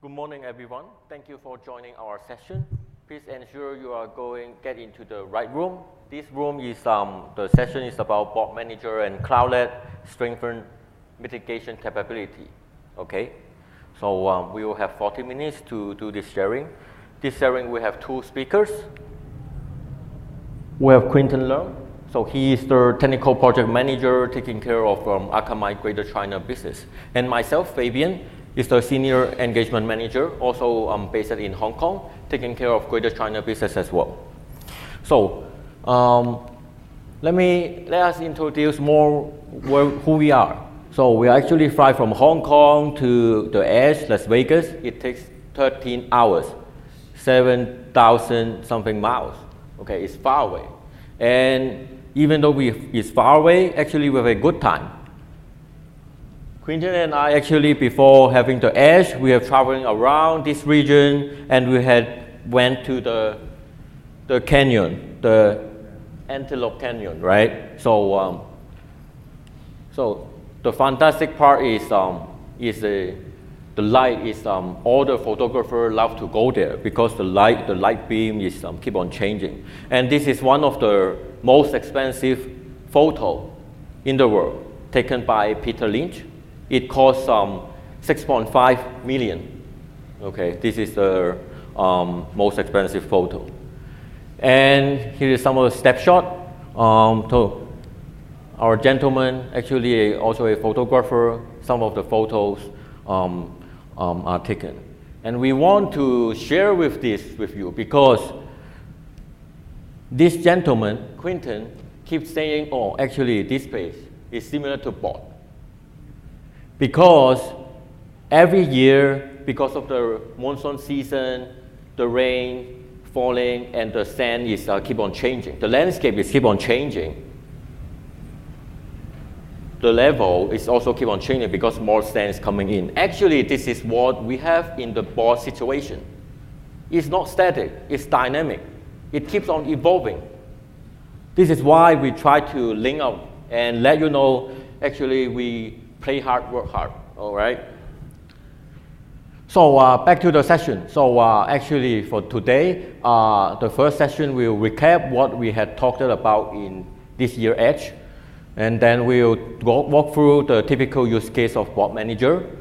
Good morning, everyone. Thank you for joining our session. Please ensure you are get into the right room. This room is, the session is about Bot Manager and Cloudlet, strengthen mitigation capability, okay? So we will have 40 minutes to do this sharing. This sharing, we have two speakers. We have Quinton Leung. So he is the technical project manager taking care of Akamai Greater China business. And myself, Fabian, is the senior engagement manager, also based in Hong Kong, taking care of Greater China business as well. So let us introduce more who we are. So we actually fly from Hong Kong to the edge, Las Vegas. It takes 13 hours, 7,000 something miles. Okay, it's far away. And even though it's far away, actually we have a good time. Quinton and I actually, before having the edge, we have traveling around this region, and we went to the canyon, the Antelope Canyon, right? So so the fantastic part is the light is all the photographers love to go there because the light beam is keep on changing, and this is one of the most expensive photo in the world taken by Peter Lynch. It costs 6.5 million. Okay, this is the most expensive photo. And here is some of the snapshot. So our gentleman, actually also a photographer, some of the photos are taken. And we want to share with you because this gentleman, Quinton, keeps saying, oh, actually this place is similar to Bot. Because every year, because of the monsoon season, the rain falling and the sand is keep on changing. The landscape is keep on changing. The level is also keep on changing because more sand is coming in. Actually, this is what we have in the Bot situation. It's not static, it's dynamic. It keeps on evolving. This is why we try to link up and let you know, actually we play hard, work hard, all right? So back to the session. So actually for today, the first session will recap what we had talked about in this year Edge. And then we'll walk through the typical use case of Bot Manager.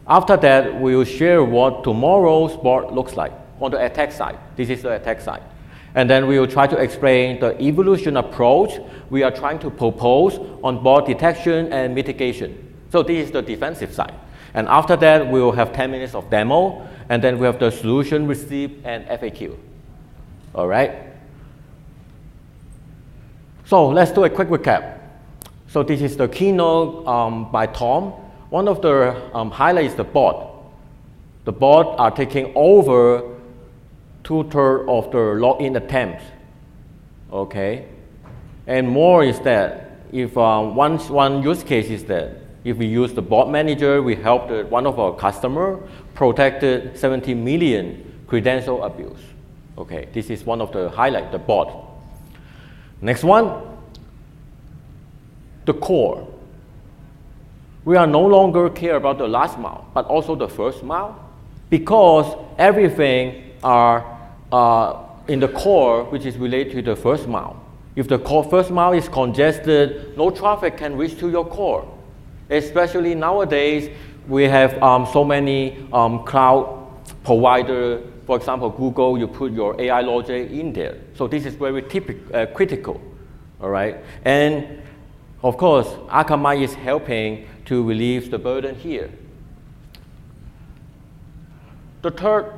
After that, we'll share what tomorrow's bot looks like on the attack side. This is the attack side. And then we will try to explain the evolution approach we are trying to propose on bot detection and mitigation. So this is the defensive side. And after that, we will have 10 minutes of demo, and then we have the solution received and FAQ. All right? So let's do a quick recap. So this is the keynote by Tom. One of the highlights is the bot. The bot are taking over 2/3 of the login attempts. Okay? And more is that if one use case is that if we use the Bot Manager, we helped one of our customers protected 70 million credential abuse. Okay, this is one of the highlights, the bot. Next one, the core. We are no longer care about the last mile, but also the first mile, because everything are in the core, which is related to the first mile. If the first mile is congested, no traffic can reach to your core. Especially nowadays, we have so many cloud providers. For example, Google, you put your AI logic in there. So this is very critical, all right? And of course, Akamai is helping to relieve the burden here. The third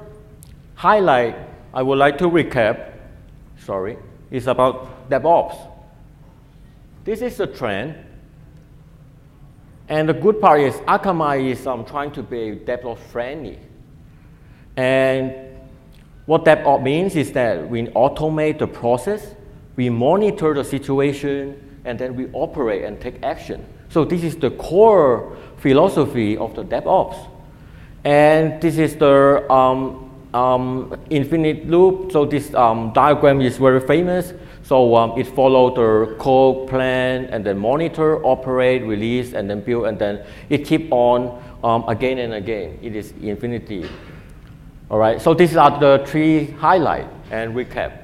highlight I would like to recap, is about DevOps. This is a trend. And the good part is Akamai is trying to be DevOps friendly. And what DevOps means is that we automate the process, we monitor the situation, and then we operate and take action. So this is the core philosophy of the DevOps. And this is the infinite loop. So this diagram is very famous. So it follows the code, plan, and then monitor, operate, release, and then build, and then it keeps on again and again. It is infinity All right, so these are the 3 highlights and recap.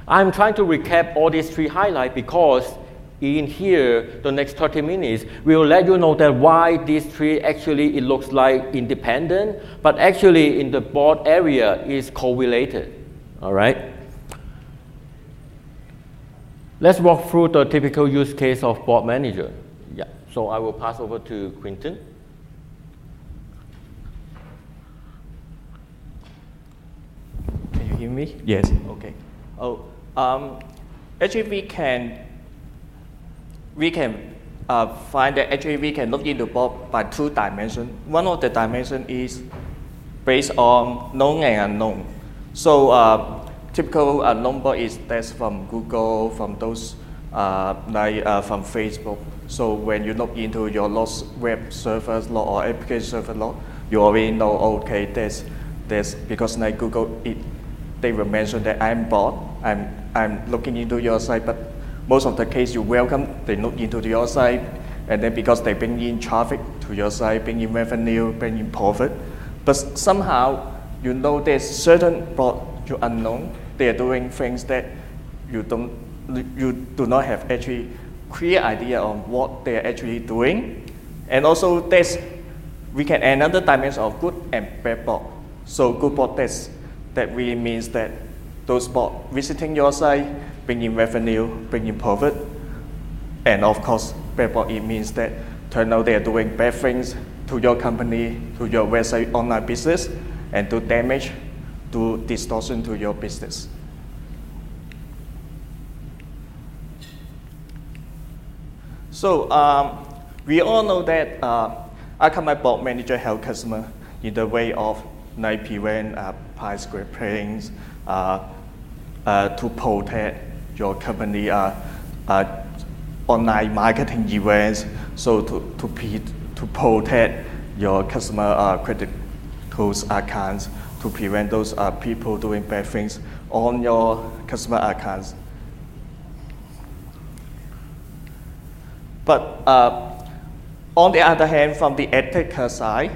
I'm trying to recap all these 3 highlights because in here, the next 30 minutes, we will let you know that why these 3 actually, it looks like independent, but actually in the bot area is correlated, all right? Let's walk through the typical use case of Bot Manager. Yeah, so I will pass over to Quinton. Can you hear me? Yes, okay. Actually we can find that actually we can look into bot by 2 dimensions. One of the dimensions is based on known and unknown. So typical unknown bot is that's from Google, from those from Facebook. So when you look into your lost web servers log or application server log, you already know, okay, there's because like Google, they will mention that I'm bot, I'm looking into your site, but most of the case you welcome, they look into your site, and then because they bring in traffic to your site, bring in revenue, bring in profit, but somehow you know there's certain bot you unknown, they are doing things that you do not have actually clear idea on what they are actually doing, and also we can add another dimension of good and bad bot. So good bot that really means that those bots visiting your site, bring in revenue, bring in profit, and of course, bad bot, it means that turn out they are doing bad things to your company, to your website, online business, and do damage, do distortion to your business. So we all know that Akamai Bot Manager help customer in the way of like prevent price scraping, to protect your company online marketing events, so to protect your customer credit those accounts, to prevent those people doing bad things on your customer accounts. But on the other hand, from the attacker side,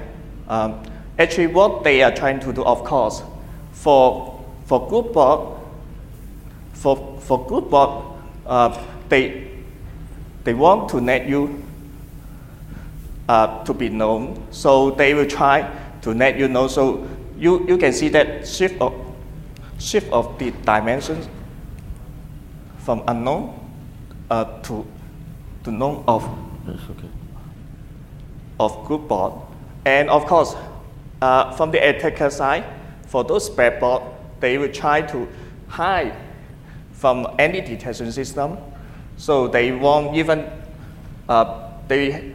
actually what they are trying to do, of course, for good bot, they want to let you to be known, so they will try to let you know. So you can see that shift of the dimensions from unknown to known of good bot, and of course from the attacker side, for those bad bot, they will try to hide from any detection system. So they won't even, they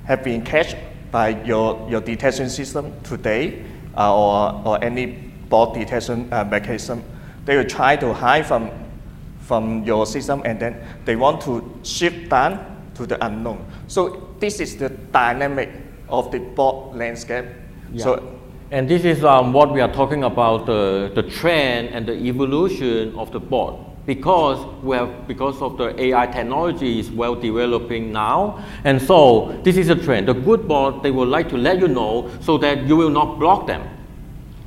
have been catched by your detection system today or any bot detection mechanism. They will try to hide from your system, and then they want to shift down to the unknown. So this is the dynamic of the bot landscape. Yeah. So, and this is what we are talking about, the trend and the evolution of the bot. Because of the AI technology is well developing now, and so this is a trend. The good bot, they would like to let you know so that you will not block them.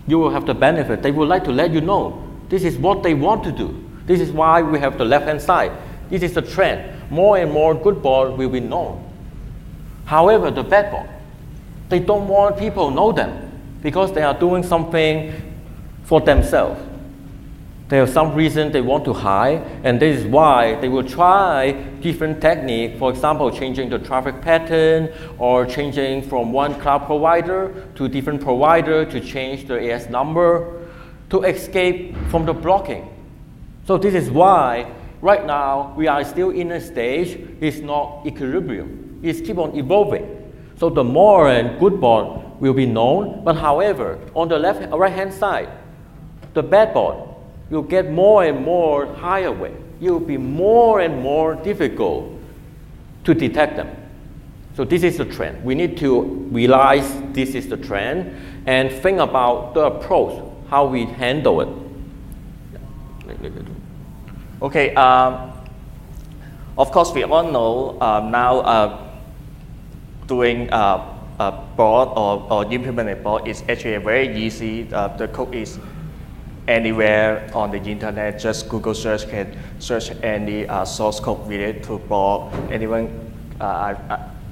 You will have the benefit. They would like to let you know this is what they want to do. This is why we have the left-hand side. This is the trend. More and more good bot will be known. However, the bad bot, they don't want people to know them because they are doing something for themselves. They have some reason they want to hide, and this is why they will try different techniques. For example, changing the traffic pattern, or changing from one cloud provider to different provider to change the AS number to escape from the blocking. So this is why right now we are still in a stage, it's not equilibrium. It's keep on evolving. So the more and good bot will be known, but however, on the right-hand side, the bad bot will get more and more higher way. It will be more and more difficult to detect them. So this is the trend. We need to realize this is the trend and think about the approach, how we handle it. Okay, of course we all know now doing bot or implement a bot is actually very easy. The code is anywhere on the internet. Just Google search can search any source code related to bot. Anyone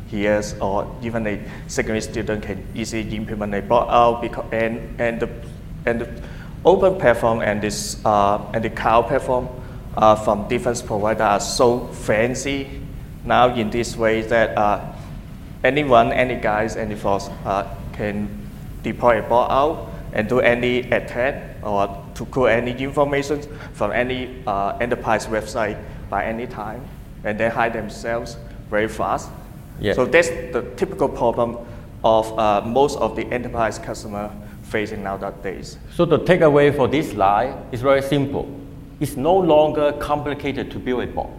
here or even a secondary student can easily implement a bot out and the open platform and the cloud platform from different providers are so fancy now in this way that anyone, any guys, any folks can deploy a bot out and do any attack or to pull any information from any enterprise website by any time and then hide themselves very fast. Yeah. So that's the typical problem of most of the enterprise customer facing nowadays. So the takeaway for this slide is very simple. It's no longer complicated to build a bot.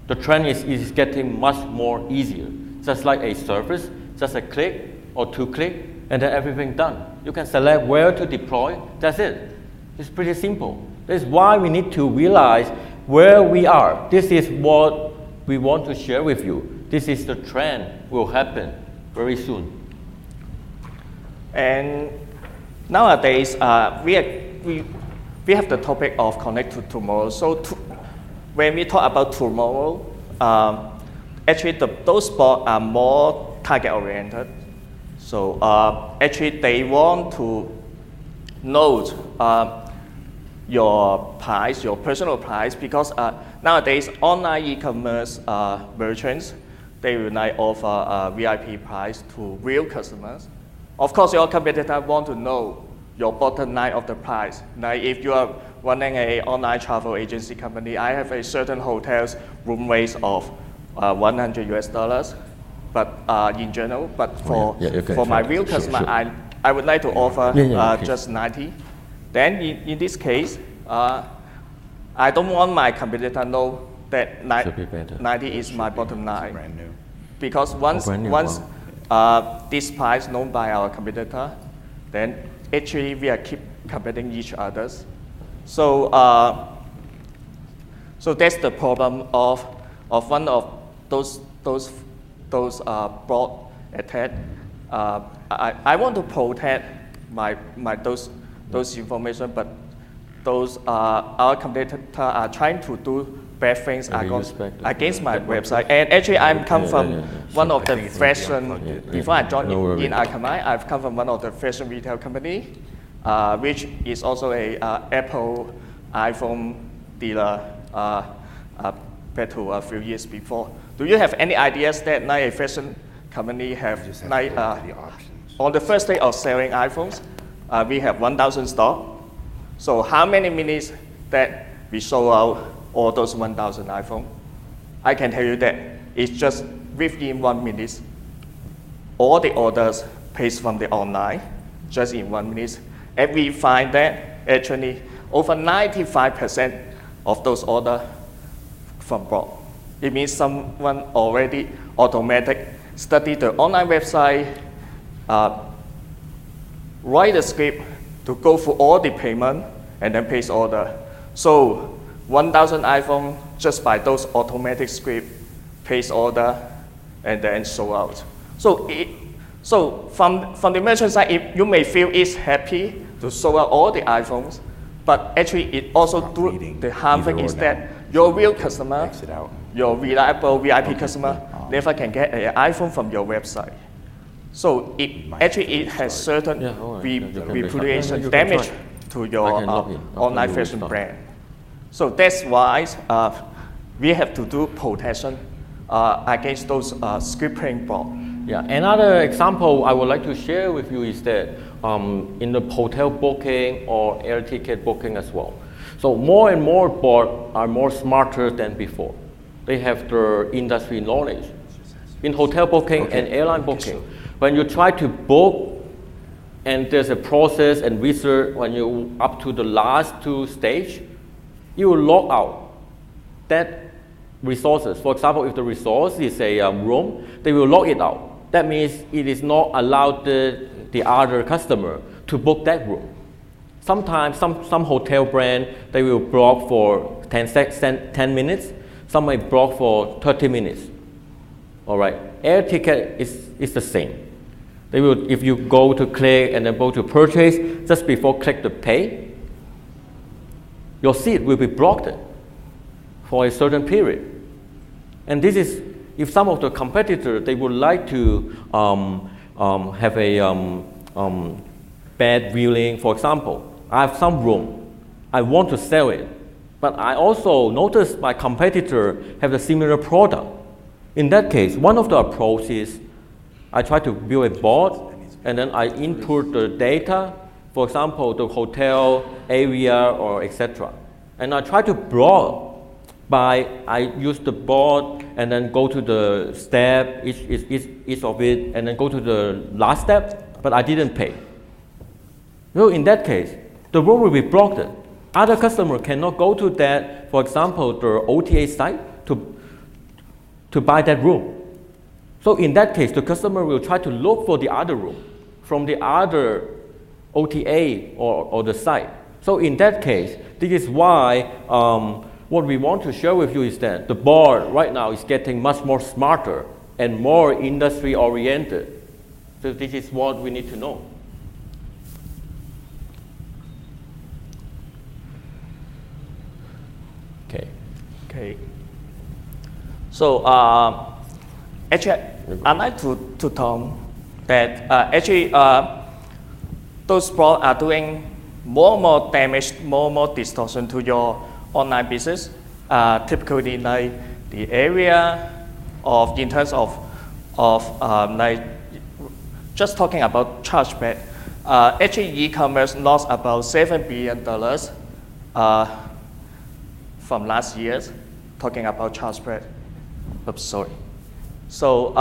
The trend is getting much more easier. Just like a service, just a click or two click, and then everything done. You can select where to deploy, that's it. It's pretty simple. That's why we need to realize where we are. This is what we want to share with you. This is the trend will happen very soon. And nowadays, we have the topic of connect to tomorrow. So when we talk about tomorrow, actually those bots are more target oriented. So actually they want to know your price, your personal price, because nowadays online e-commerce merchants, they will not offer a VIP price to real customers. Of course, your competitor want to know your bottom line of the price. Now, if you are running an online travel agency company, I have a certain hotel's room rates of $100, but in general, but for my real customer, I would like to offer just 90. Then in this case, I don't want my competitor to know that 90 is my bottom line. Because once this price known by our competitor, then actually we are keep competing each others. So so that's the problem of one of those bot attack. I want to protect those information, but those our competitor are trying to do bad things against my website. And actually, I'm come from one of the fashion. Before I joined in Akamai, I've come from one of the fashion retail company, which is also a Apple iPhone dealer back to a few years before. Do you have any ideas that now a fashion company have like on the first day of selling iPhones, we have 1,000 stock. So how many minutes that we sold out all those 1,000 iPhones? I can tell you that it's just within 1 minute. All the orders placed from the online, just in 1 minute. And we find that actually over 95% of those orders from bot. It means someone already automatic study the online website, write the script to go through all the payment and then place order. So 1,000 iPhone just by those automatic script, place order, and then sold out. So from the merchant side, you may feel it's happy to sold out all the iPhones, but actually it also do the harm thing is that your real customer, your reliable VIP customer, never can get an iPhone from your website. So it has certain reputation damage to your online fashion brand. So that's why we have to do protection against those scripting bots. Yeah, another example I would like to share with you is that in the hotel booking or air ticket booking as well. So more and more bots are more smarter than before. They have the industry knowledge. In hotel booking and airline booking, when you try to book and there's a process and research when you up to the last two stage, you will log out that resources. For example, if the resource is a room, they will log it out. That means it is not allowed the other customer to book that room. Sometimes some hotel brand, they will block for 10 minutes. Some may block for 30 minutes. All right, air ticket is the same. They will, if you go to click and then go to purchase, just before click to pay, your seat will be blocked for a certain period. And this is, if some of the competitors, they would like to have a bad viewing. For example, I have some room, I want to sell it, but I also noticed my competitor have a similar product. In that case, one of the approaches is I try to build a bot, and then I input the data, for example, the hotel area or etc. And I try to block by, I use the bot and then go to the step, each of it, and then go to the last step, but I didn't pay. So in that case, the room will be blocked. Other customers cannot go to that, for example, the OTA site to buy that room. So in that case, the customer will try to look for the other room from the other OTA or the site. So in that case, this is why what we want to share with you is that the bot right now is getting much more smarter and more industry oriented. So this is what we need to know. Okay. So actually, I'd like to talk that those bots are doing more and more damage, more and more distortion to your online business. Typically, like the area of, in terms of like just talking about chargeback. Actually, e-commerce lost about $7 billion from last year, talking about chargeback. Oops, sorry. So,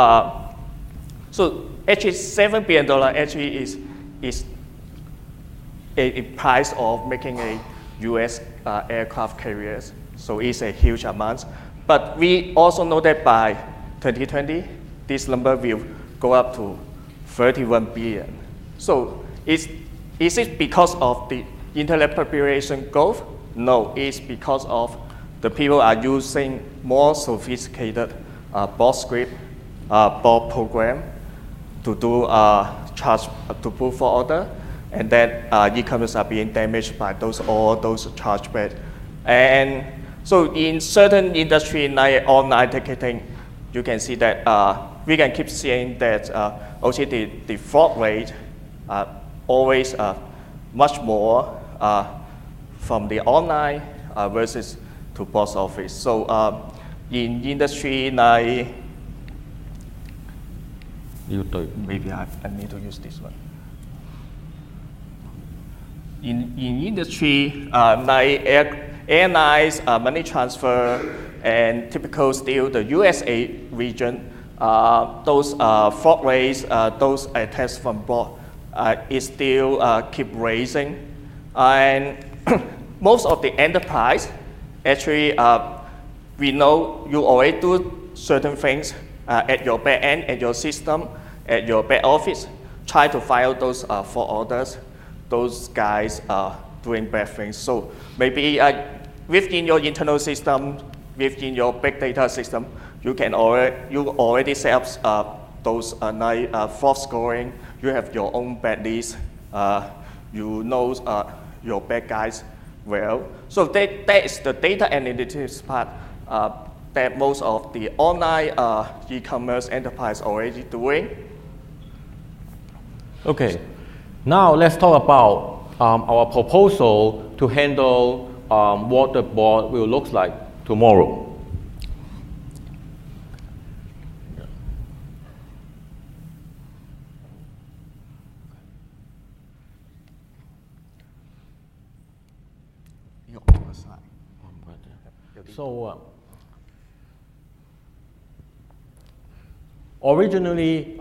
so actually, $7 billion actually is a price of making a U.S. aircraft carriers. So it's a huge amount. But we also know that by 2020, this number will go up to 31 billion. So is it because of the internet population growth? No, it's because of the people are using more sophisticated bot script, bot program to do charge to pull for order, and then e-commerce are being damaged by all those chargebacks. And so in certain industry like online ticketing, you can see that we can keep seeing that also the fraud rate always much more from the online versus to post office. So in industry like, maybe I need to use this one. In industry like airlines, money transfer, and typical still the USA region, those fraud rates, those attacks from bot is still keep raising. And most of the enterprise, actually, we know you already do certain things at your back end, at your system, at your back office, try to file those fraud orders. Those guys are doing bad things. So maybe within your internal system, within your big data system, you already set up those fraud scoring. You have your own bad list. You know your bad guys well. So that is the data analytics part that most of the online e-commerce enterprise already doing. Okay, now let's talk about our proposal to handle what the bot will look like tomorrow. So originally,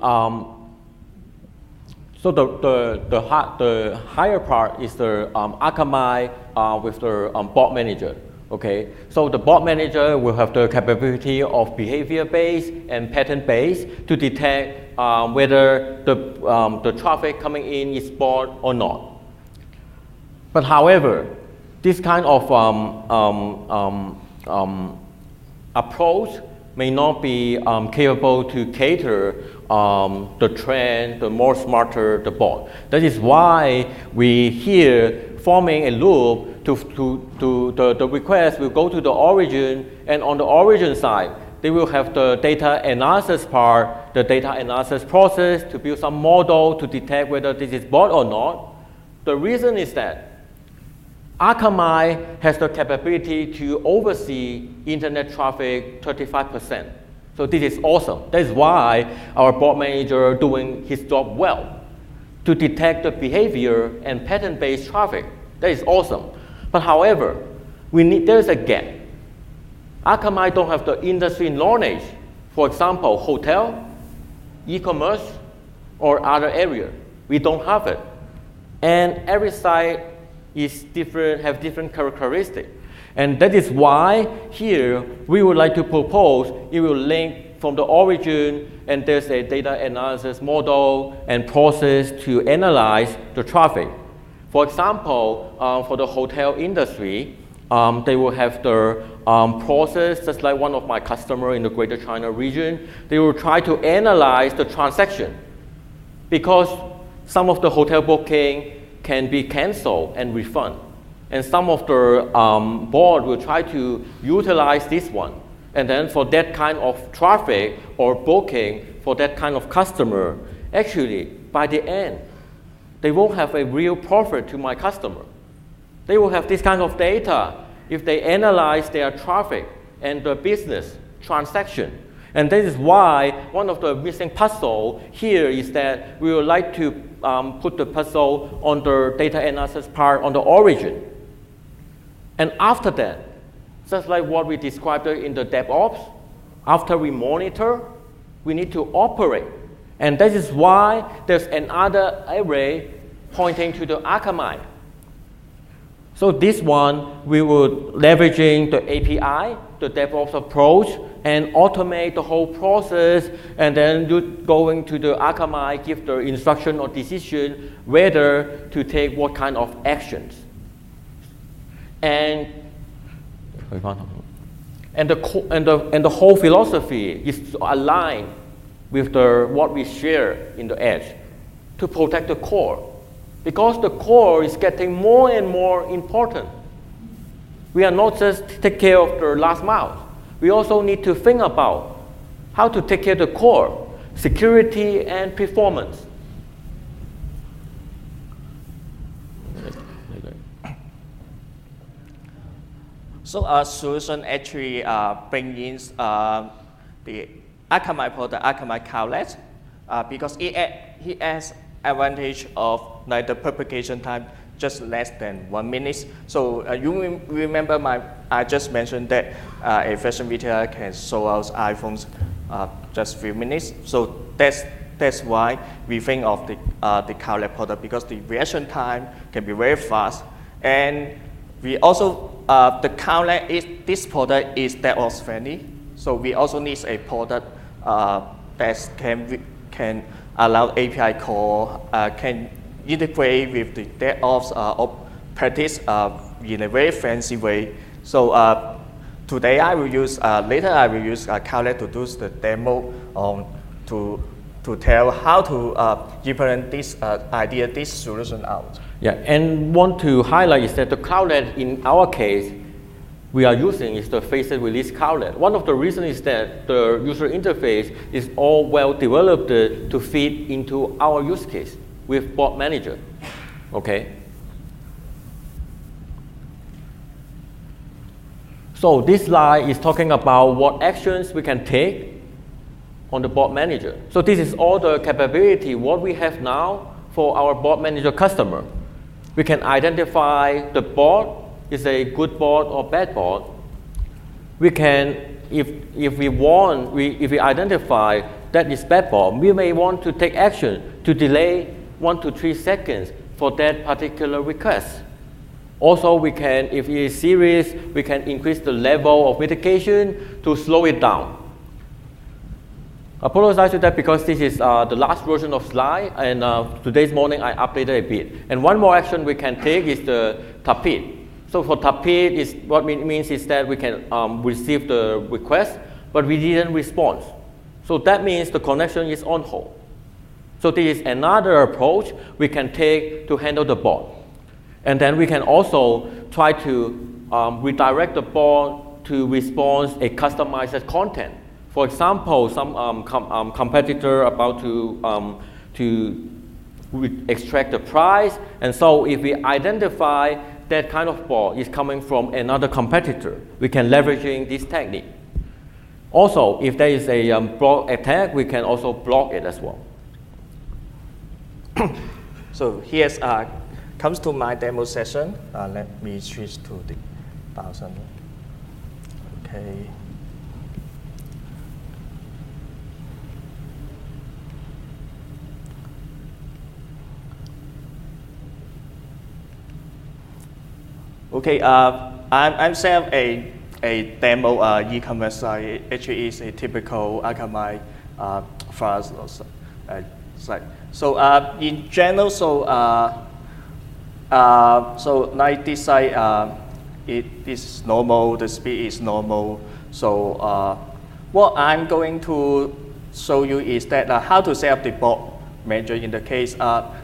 so the higher part is the Akamai with the Bot Manager. Okay, so the Bot Manager will have the capability of behavior-based and pattern-based to detect whether the traffic coming in is bot or not. But however, this kind of approach may not be capable to cater the trend, the more smarter the bot. That is why we here forming a loop the request will go to the origin, and on the origin side, they will have the data analysis part, the data analysis process to build some model to detect whether this is bot or not. The reason is that Akamai has the capability to oversee internet traffic 35%. So this is awesome. That is why our bot manager doing his job well to detect the behavior and pattern-based traffic. That is awesome. But however, there's a gap. Akamai don't have the industry knowledge. For example, hotel, e-commerce, or other area. We don't have it. And every site is different, have different characteristics. And that is why here we would like to propose it will link from the origin, and there's a data analysis model and process to analyze the traffic. For example, for the hotel industry, they will have the process, just like one of my customers in the Greater China region. They will try to analyze the transaction because some of the hotel booking can be canceled and refund. And some of the board will try to utilize this one. And then for that kind of traffic or booking for that kind of customer, actually, by the end, they won't have a real profit to my customer. They will have this kind of data if they analyze their traffic and the business transaction. And this is why one of the missing puzzle here is that we would like to put the puzzle on the data analysis part on the origin. And after that, just like what we described in the DevOps, after we monitor, we need to operate. And that is why there's another array pointing to the Akamai. So this one, we would leveraging the API, the DevOps approach, and automate the whole process, and then going to the Akamai, give the instruction or decision whether to take what kind of actions. And the whole philosophy is to align with what we share in the edge to protect the core. Because the core is getting more and more important. We are not just take care of the last mile. We also need to think about how to take care of the core, security and performance. So our solution actually brings in the Akamai product, Akamai Cloudlet, because it has advantage of like the propagation time just less than 1 minute. So you remember I just mentioned that a fashion retailer can show out iPhones just few minutes. So that's why we think of the Cloudlet product, because the reaction time can be very fast. And we also, the Cloudlet this product is DevOps friendly. So we also need a product that can allow API call, can integrate with the DevOps practice in a very fancy way. So today later I will use Cloudlet to do the demo to tell how to implement this this solution out. Yeah, and want to highlight is that the Cloudlet in our case, we are using is the Phased Release Cloudlet. One of the reasons is that the user interface is all well developed to fit into our use case with Bot Manager, okay? So this slide is talking about what actions we can take on the Bot Manager. So this is all the capability, what we have now for our Bot Manager customer. We can identify the bot is a good bot or bad bot. We can, if we identify that is bad bot, we may want to take action to delay 1 to 3 seconds for that particular request. Also, we can, if it is serious, we can increase the level of mitigation to slow it down. I apologize to that because this is the last version of slide, and today's morning I updated a bit. And one more action we can take is the tapit. So for tapit, what it means is that we can receive the request, but we didn't respond. So that means the connection is on hold. So this is another approach we can take to handle the bot. And then we can also try to redirect the bot to respond a customized content. For example, some competitor about to extract the price, and so if we identify that kind of bot is coming from another competitor, we can leveraging this technique. Also, if there is a block attack, we can also block it as well. So here's comes to my demo session. Let me switch to the browser. Okay. Okay, I'm set up a demo e-commerce site. Actually, is a typical Akamai Phased site. So in general, so like this site, it is normal. The speed is normal. So what I'm going to show you is that how to set up the bot manager in the case.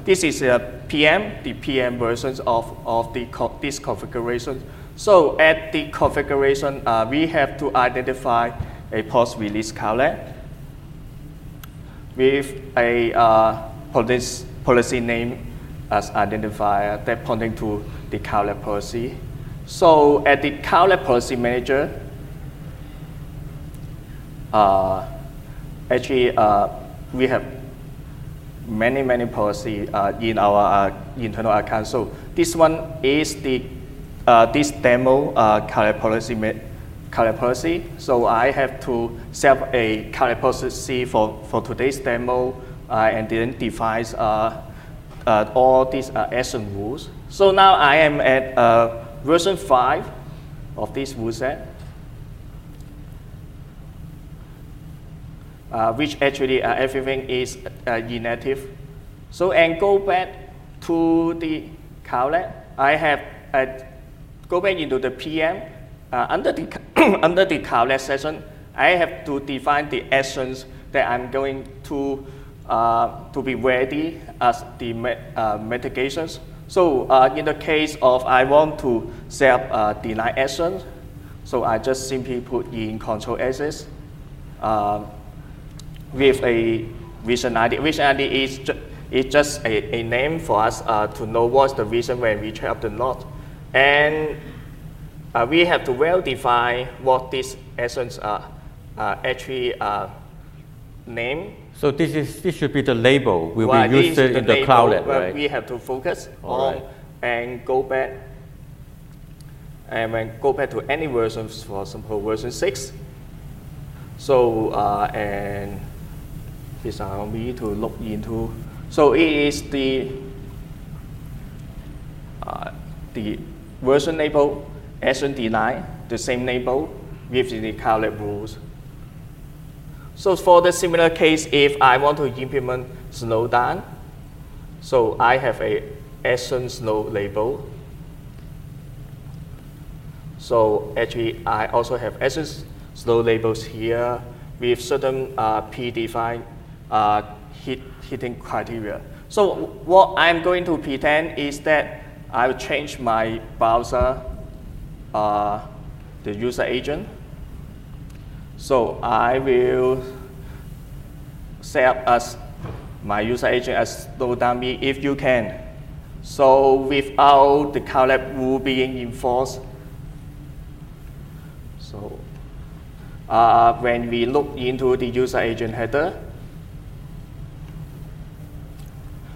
This is a the PM versions of this configuration. So at the configuration, we have to identify a Phased Release Cloudlet with a policy name as identifier that pointing to the Cloudlet policy. So at the Cloudlet policy manager, actually we have many policy in our internal account. So this one is the this demo Cloudlet policy. So I have to set up a Cloudlet policy for today's demo and then define all these action rules. So now I am at version 5 of this rule set, which actually everything is inactive. So and go back to the Cloudlet. I have go back into the PM under the under the Cloudlet session. I have to define the actions that I'm going to be ready as the mitigations. So in the case of I want to set up deny actions, so I just simply put in control access with a vision ID. Vision ID is just a name for us to know what's the reason when we check up the node. And we have to well define what these actions are actually name. So this should be the label we will use it in the Cloudlet, right? We have to focus on and go back. And then go back to any versions, for example, version 6. So and this allows me to look into. So it is the version label, action deny, the same label with the Cloudlet rules. So for the similar case, if I want to implement slowdown, so I have a action slow label. So actually, I also have action slow labels here with certain predefined hitting criteria. So what I'm going to pretend is that I will change my browser, the user agent. So I will set up as my user agent as slowdown me if you can. So without the Cloudlet rule being enforced. So when we look into the user agent header,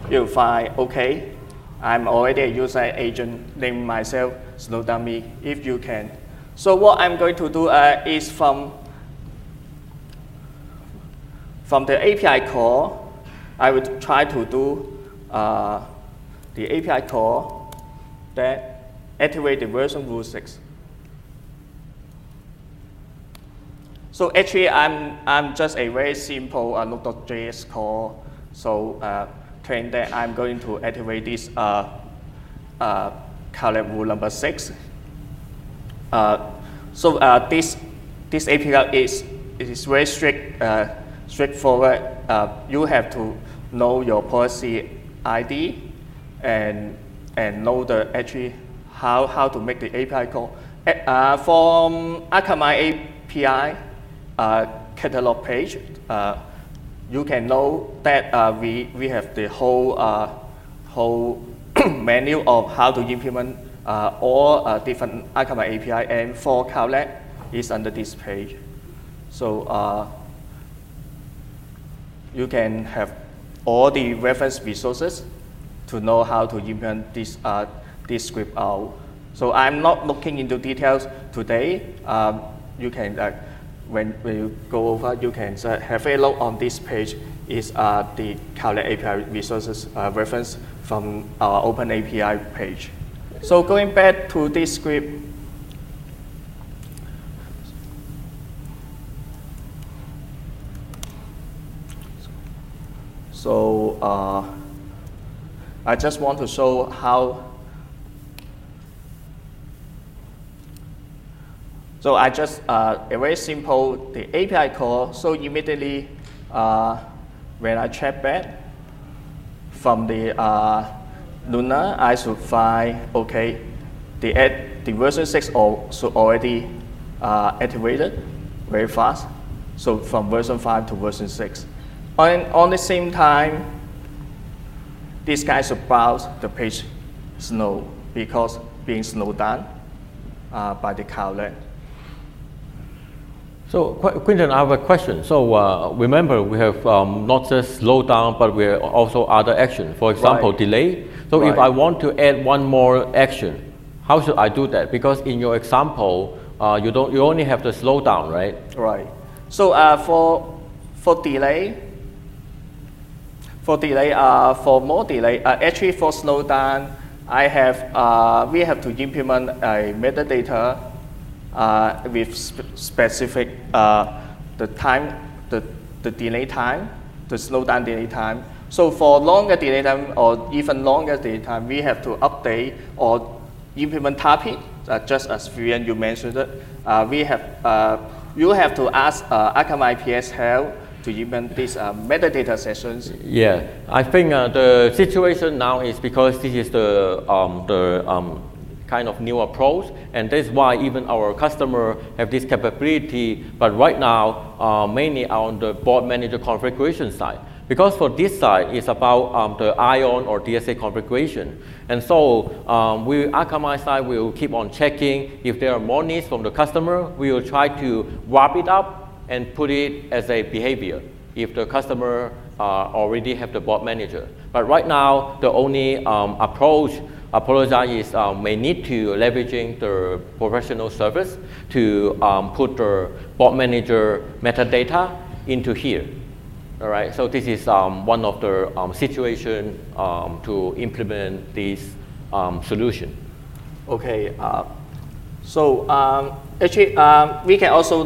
you'll find, okay, I'm already a user agent, name myself slowdown me if you can. So what I'm going to do is from the API call, I would try to do the API call that activate the version rule 6. So actually, I'm just a very simple node.js call. So train that I'm going to activate this Cloudlet rule number 6. So this API is very strict. straightforward. You have to know your policy ID and know the actually how to make the API call. From Akamai API catalog page, you can know that we have the whole menu of how to implement all different Akamai API, and for Cloudlet is under this page. So you can have all the reference resources to know how to implement this script out. So I'm not looking into details today. You can, when you go over, you can have a look on this page is the Cloudlet API resources reference from our Open API page. So going back to this script, so I just want to show how. So I just a very simple the API call. So immediately when I check back from the Luna, I should find okay the version 6 should already activated very fast. So from version 5 to version 6. On the same time, this guy should browse the page slow because being slowed down by the Cloudlet. So, Quinton, I have a question. So, remember, we have not just slow down, but we have also other action. For example, delay. So, if I want to add one more action, how should I do that? Because in your example, you only have the slow down, right? Right. So, for delay, for more delay, actually for slow down, we have to implement a metadata with specific the delay time, the slowdown delay time. So for longer delay time or even longer delay time, we have to update or implement topic, just as Vivian you mentioned it. You have to ask Akamai PS help to implement these metadata sessions. Yeah, I think the situation now is because this is the kind of new approach, and that's why even our customer have this capability, but right now mainly on the Bot Manager configuration side. Because for this side, it's about the ION or DSA configuration. And so Akamai side will keep on checking if there are more needs from the customer. We will try to wrap it up and put it as a behavior if the customer already have the Bot Manager. But right now, the only approach is may need to leveraging the professional service to put the Bot Manager metadata into here. All right, so this is one of the situation to implement this solution. Okay, so actually we can also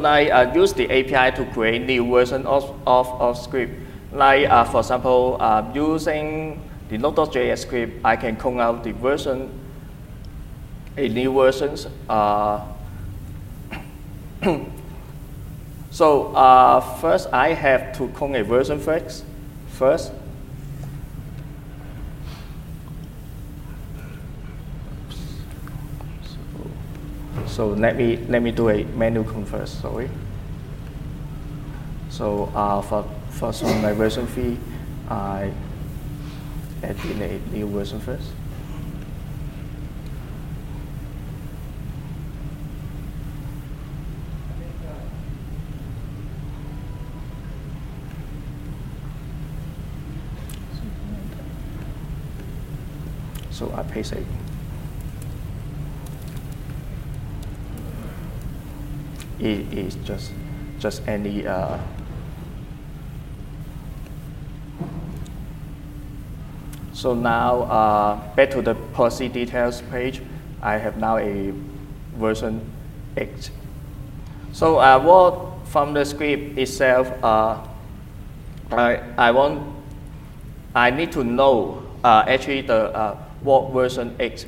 use the API to create new version of script. Like for example, using the Node.js script, I can call out the version, a new versions. So first I have to call a version fix first. So let me do a manual clone first. Sorry. So for my version fee, I add in a new version first. So I paste it. It is just any. So now back to the policy details page. I have now a version 8. So what from the script itself, I need to know actually the what version 8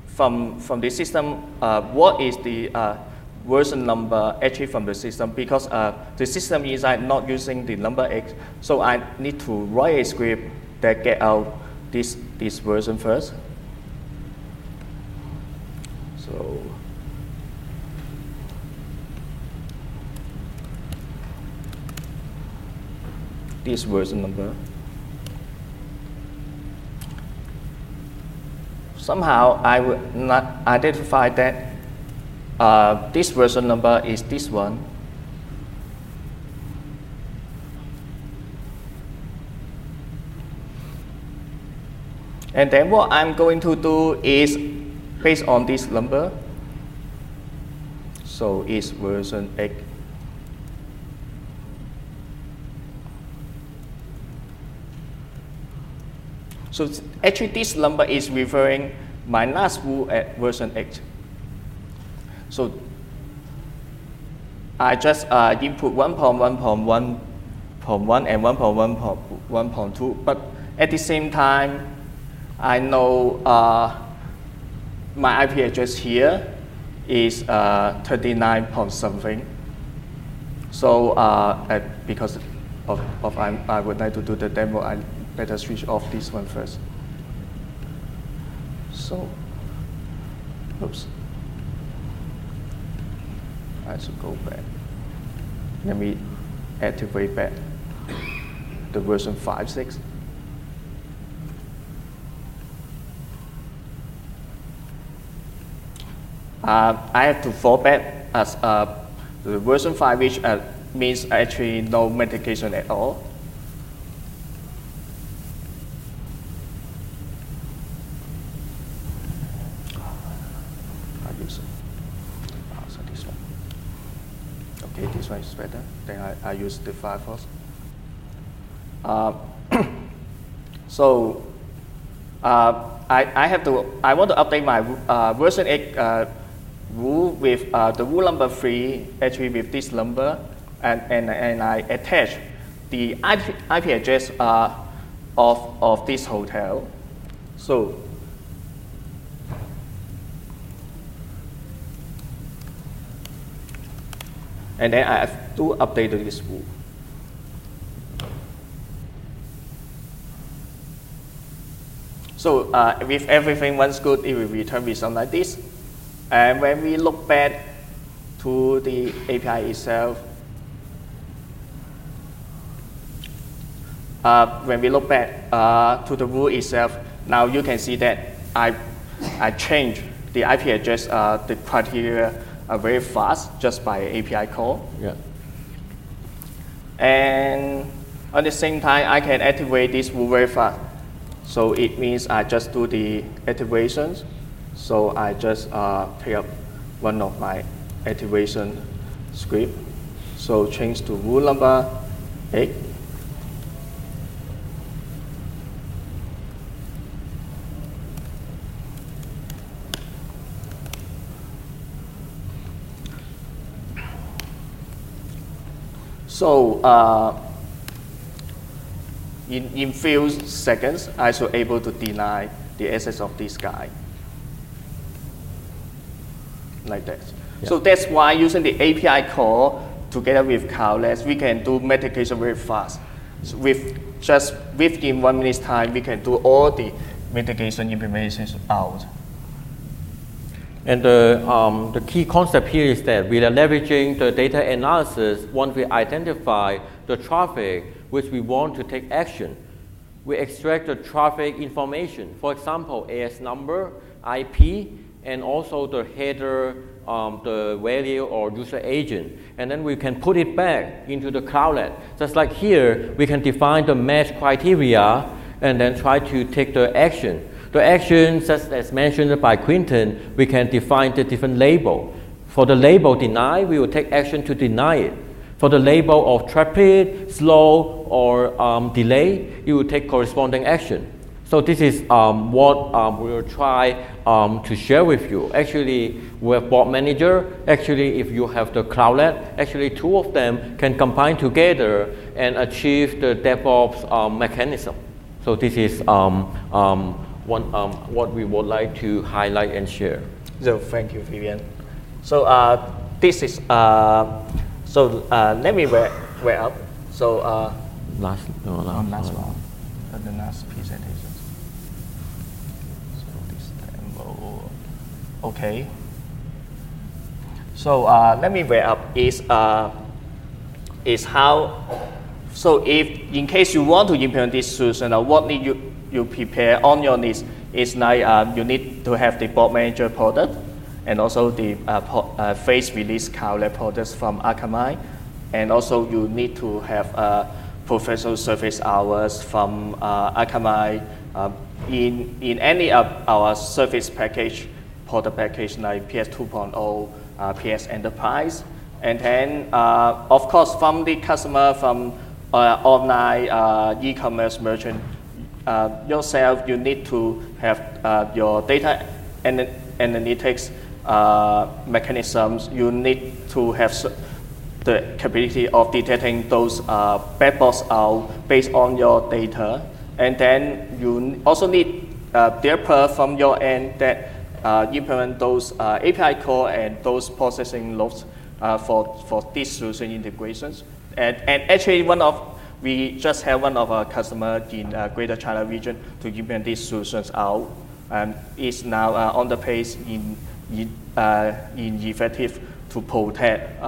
from the system, what is the version number actually from the system because the system inside not using the number X. So I need to write a script that get out this version first. So this version number. Somehow I will not identify that this version number is this one. And then what I'm going to do is based on this number. So it's version X. So actually this number is referring my last rule at version X. So I just input 1.1.1.1 and 1.1.1.2, but at the same time, I know my IP address here is 39 point something. So because of I would like to do the demo, I better switch off this one first. So, oops. I should go back. Let me activate back the version 5.6. I have to fallback as the version 5, which means actually no mitigation at all. Okay, this one is better. Then I use the Firefox. So I want to update my version 8 rule with the rule number 3 actually with this number, and I attach the IP address of this hotel. So and then I have to update this rule. So if everything runs good, it will return result like this. And when we look back to the API itself, when we look back to the rule itself, now you can see that I changed the IP address, the criteria very fast just by API call. Yeah. And at the same time, I can activate this rule very fast. So it means I just do the activations. So I just pick up one of my activation script. So change to rule number 8. So in few seconds, I should be able to deny the access of this guy, like that. Yeah. So that's why using the API call together with Cloudlet, we can do mitigation very fast. So within 1 minute's time, we can do all the mitigation implementations out. And the key concept here is that we are leveraging the data analysis. Once we identify the traffic which we want to take action, we extract the traffic information. For example, AS number, IP, and also the header, the value or user agent. And then we can put it back into the Cloudlet. Just like here, we can define the match criteria and then try to take the action. The action, just as mentioned by Quinton, we can define the different label. For the label deny, we will take action to deny it. For the label of rapid, slow, or delay, you will take corresponding action. So this is what we will try to share with you. Actually, with Bot Manager, actually if you have the Cloudlet, actually two of them can combine together and achieve the DevOps mechanism. So this is what we would like to highlight and share. So thank you, Vivian. So this is let me wrap up. So last one. The last presentation. So this demo. Okay. So let me wrap up. Is how. So if in case you want to implement this solution, what need you prepare on your list is like you need to have the Bot Manager product, and also the Phased Release Cloudlet products from Akamai, and also you need to have professional service hours from Akamai in any of our service package, product package like PS 2.0, PS Enterprise, and then of course from the customer, from online e-commerce merchant, yourself, you need to have your data analytics mechanisms. You need to have the capability of detecting those bad bots out based on your data. And then you also need developer from your end that implement those API call and those processing loads for these solution integrations. And actually we just have one of our customers in Greater China region to implement these solutions out, and is now on the pace in effective to protect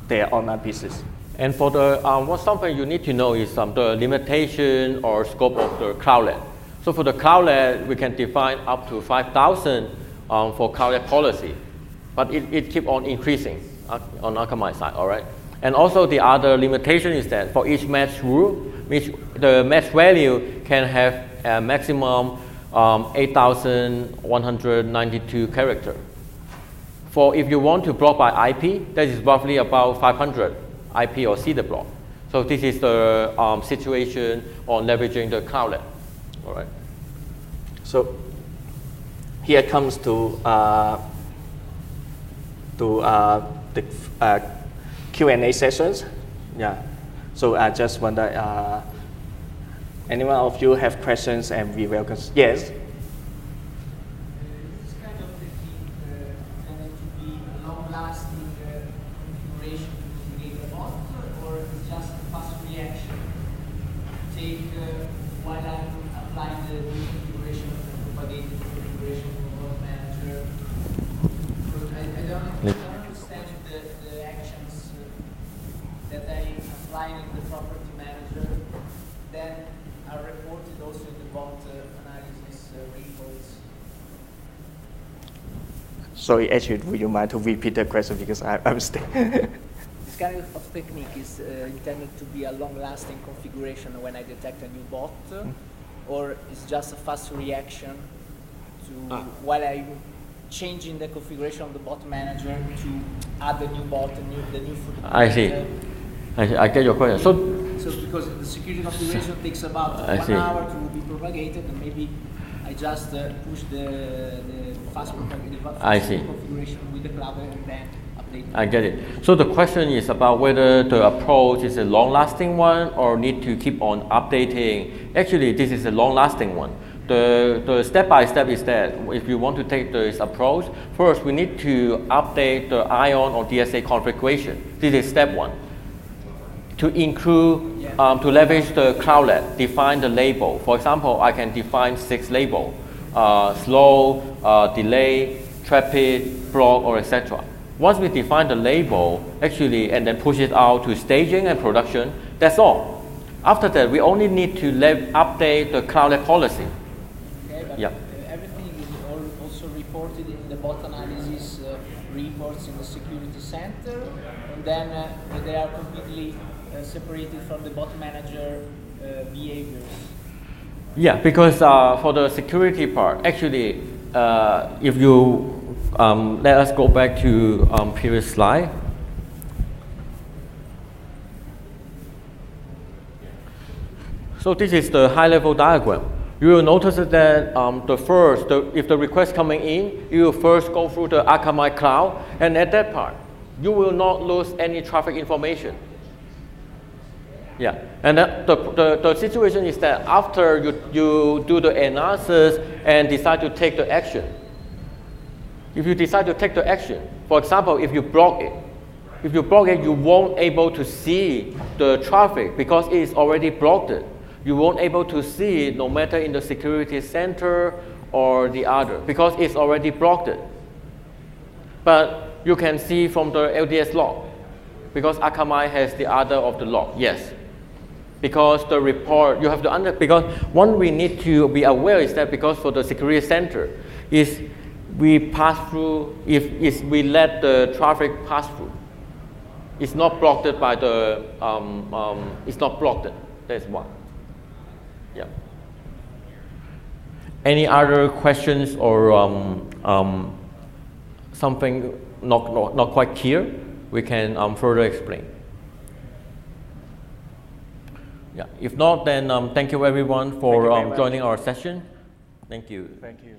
their online business. And for the what's something you need to know is the limitation or scope of the Cloudlet. So for the Cloudlet, we can define up to 5,000 for Cloudlet policy, but it keep on increasing on Akamai side. All right. And also the other limitation is that for each match rule, the match value can have a maximum 8,192 character. For if you want to block by IP, that is roughly about 500 IP or CEDAR block. So this is the situation on leveraging the Cloudlet. All right. So here comes to the Q&A sessions. Yeah. So I just wonder, anyone of you have questions, and we welcome. Yes. Is this kind of technique intended to be a long-lasting configuration to create a bot, or is just a fast reaction? Take while I'm applying the new configuration of the propagated configuration of Bot Manager. I don't understand the actions that I apply in the property manager then are reported also in the bot analysis reports. Sorry, actually, would you mind to repeat the question, because I'm still. This kind of technique is intended to be a long-lasting configuration when I detect a new bot, or it's just a fast reaction to while I'm changing the configuration of the bot manager to add the new bot, the new footprint. I see. I get your question. So because the security configuration takes about 1 hour to be propagated, and maybe I just push the fast configuration with the Cloudlet and then update. I get it. So the question is about whether the approach is a long-lasting one or need to keep on updating. Actually, this is a long-lasting one. The step-by-step is that if you want to take this approach, first we need to update the ION or DSA configuration. This is step one. To include, to leverage the Cloudlet, define the label. For example, I can define 6 labels: slow, delay, traffic, block, or etc. Once we define the label, actually, and then push it out to staging and production, that's all. After that, we only need to update the Cloudlet policy. Okay, but everything is also reported in the bot analysis reports in the security center, and then they are completely separated from the bot manager behaviors. Yeah, because for the security part, actually, if you let us go back to previous slide. So this is the high-level diagram. You will notice that if the request coming in, you will first go through the Akamai cloud, and at that part, you will not lose any traffic information. Yeah, and the situation is that after you do the analysis and decide to take the action, if you decide to take the action, For example, if you block it, you won't able to see the traffic because it is already blocked. You won't able to see it no matter in the security center or the other because it's already blocked. But you can see from the LDS log because Akamai has the other of the log, yes. Because the report, you have to because one we need to be aware is that because for the security center, is we pass through, if we let the traffic pass through, it's not blocked by the, it's not blocked, that's one. Yeah. Any other questions or something not quite clear? We can further explain. Yeah. If not, then thank you everyone for joining our session. Thank you. Thank you.